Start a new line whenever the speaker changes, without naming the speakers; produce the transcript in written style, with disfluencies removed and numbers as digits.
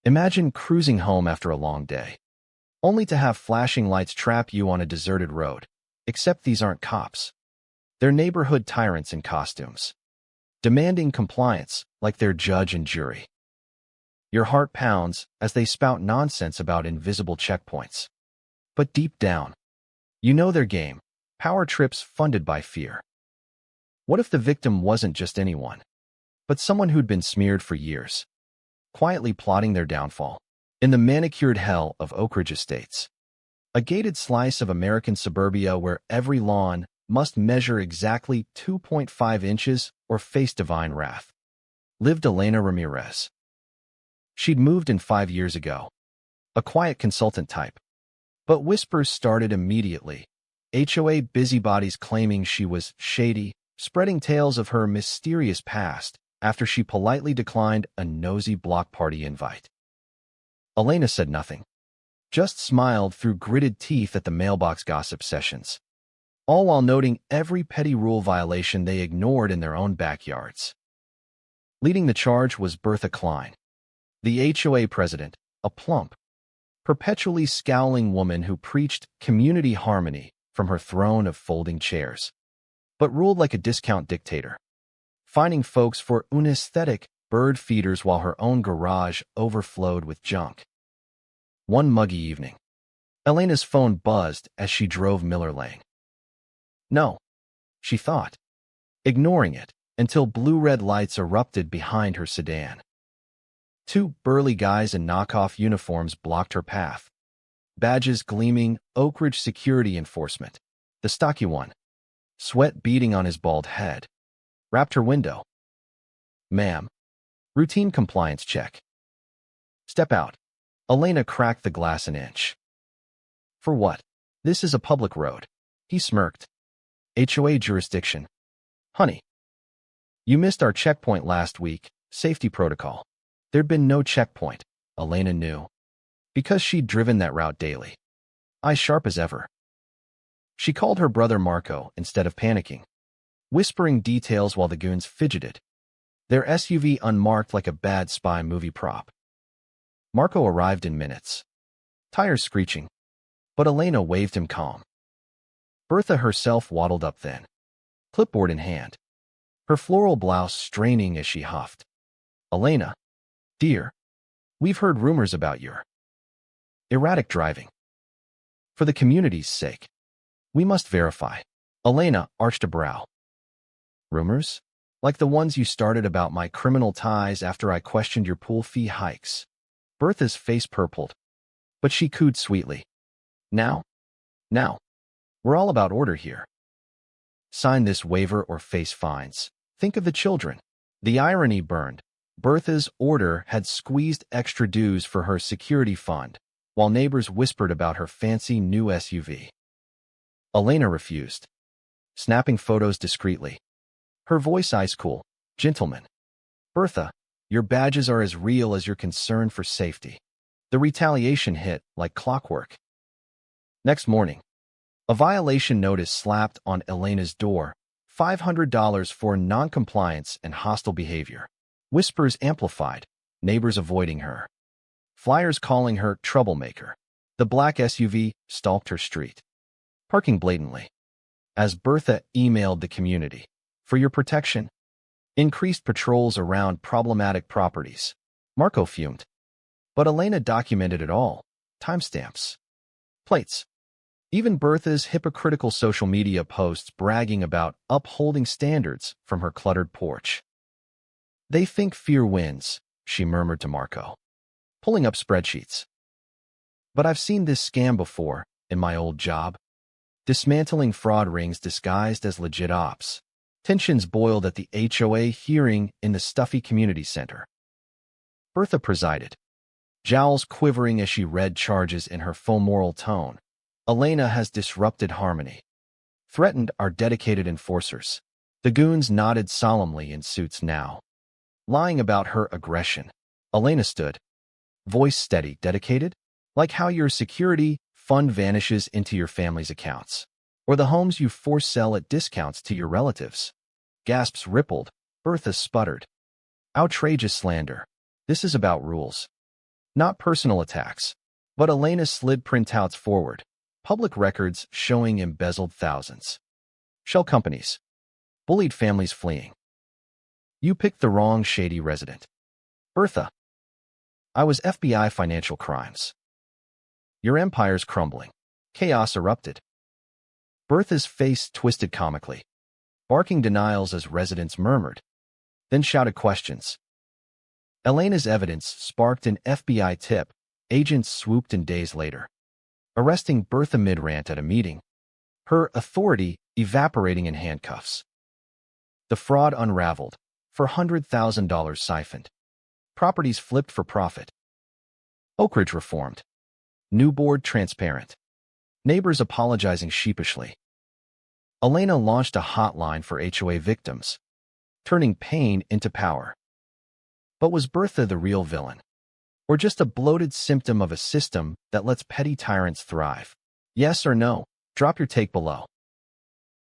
Imagine cruising home after a long day, only to have flashing lights trap you on a deserted road. Except these aren't cops. They're neighborhood tyrants in costumes, demanding compliance like they're judge and jury. Your heart pounds as they spout nonsense about invisible checkpoints. But deep down, you know their game, power trips funded by fear. What if the victim wasn't just anyone, but someone who'd been smeared for years, quietly plotting their downfall? In the manicured hell of Oak Ridge Estates, a gated slice of American suburbia where every lawn must measure exactly 2.5 inches or face divine wrath, lived Elena Ramirez. She'd moved in 5 years ago, a quiet consultant type. But whispers started immediately. HOA busybodies claiming she was shady, spreading tales of her mysterious past after she politely declined a nosy block party invite. Elena said nothing, just smiled through gritted teeth at the mailbox gossip sessions, all while noting every petty rule violation they ignored in their own backyards. Leading the charge was Bertha Klein, the HOA president, a plump, perpetually scowling woman who preached community harmony from her throne of folding chairs, but ruled like a discount dictator, fining folks for unesthetic bird feeders while her own garage overflowed with junk. One muggy evening, Elena's phone buzzed as she drove Miller Lane. No, she thought, ignoring it until blue-red lights erupted behind her sedan. 2 burly guys in knockoff uniforms blocked her path, badges gleaming Oak Ridge security enforcement. The stocky one, sweat beading on his bald head, rapped her window. "Ma'am, routine compliance check." "Step out." Elena cracked the glass an inch. "For what? This is a public road." He smirked. "HOA jurisdiction." "Honey, you missed our checkpoint last week. Safety protocol." There'd been no checkpoint, Elena knew, because she'd driven that route daily, eyes sharp as ever. She called her brother Marco instead of panicking, whispering details while the goons fidgeted, their SUV unmarked like a bad spy movie prop. Marco arrived in minutes, tires screeching, but Elena waved him calm. Bertha herself waddled up then, clipboard in hand, her floral blouse straining as she huffed. "Elena, dear, we've heard rumors about your erratic driving. For the community's sake, we must verify." Elena arched a brow. "Rumors? Like the ones you started about my criminal ties after I questioned your pool fee hikes?" Bertha's face purpled, but she cooed sweetly. Now, we're all about order here. Sign this waiver or face fines. Think of the children." The irony burned. Bertha's order had squeezed extra dues for her security fund, while neighbors whispered about her fancy new SUV. Elena refused, snapping photos discreetly, her voice ice cool. "Gentlemen, Bertha, your badges are as real as your concern for safety." The retaliation hit like clockwork. Next morning, a violation notice slapped on Elena's door, $500 for noncompliance and hostile behavior. Whispers amplified, neighbors avoiding her, flyers calling her troublemaker. The black SUV stalked her street, parking blatantly. As Bertha emailed the community, "For your protection, increased patrols around problematic properties." Marco fumed, but Elena documented it all. Timestamps, plates, even Bertha's hypocritical social media posts bragging about upholding standards from her cluttered porch. "They think fear wins," she murmured to Marco, pulling up spreadsheets. "But I've seen this scam before in my old job. Dismantling fraud rings disguised as legit ops." Tensions boiled at the HOA hearing in the stuffy community center. Bertha presided, jowls quivering as she read charges in her femoral tone. "Elena has disrupted harmony, threatened our dedicated enforcers." The goons nodded solemnly in suits now, lying about her aggression. Elena stood, voice steady. "Dedicated? Like how your security fund vanishes into your family's accounts, or the homes you force sell at discounts to your relatives." Gasps rippled. Bertha sputtered. "Outrageous slander. This is about rules, Not personal attacks, but Elena slid printouts forward, public records showing embezzled thousands. Shell companies. Bullied families fleeing. You picked the wrong shady resident. Bertha. I was FBI financial crimes. Your empire's crumbling. Chaos erupted. Bertha's face twisted comically, barking denials as residents murmured, then shouted questions. Elena's evidence sparked an FBI tip. Agents swooped in days later, arresting Bertha mid-rant at a meeting, her authority evaporating in handcuffs. The fraud unraveled, $400,000 siphoned. Properties flipped for profit. Oak Ridge reformed. New board transparent. Neighbors apologizing sheepishly. Elena launched a hotline for HOA victims, turning pain into power. But was Bertha the real villain? Or just a bloated symptom of a system that lets petty tyrants thrive? Yes or no? Drop your take below.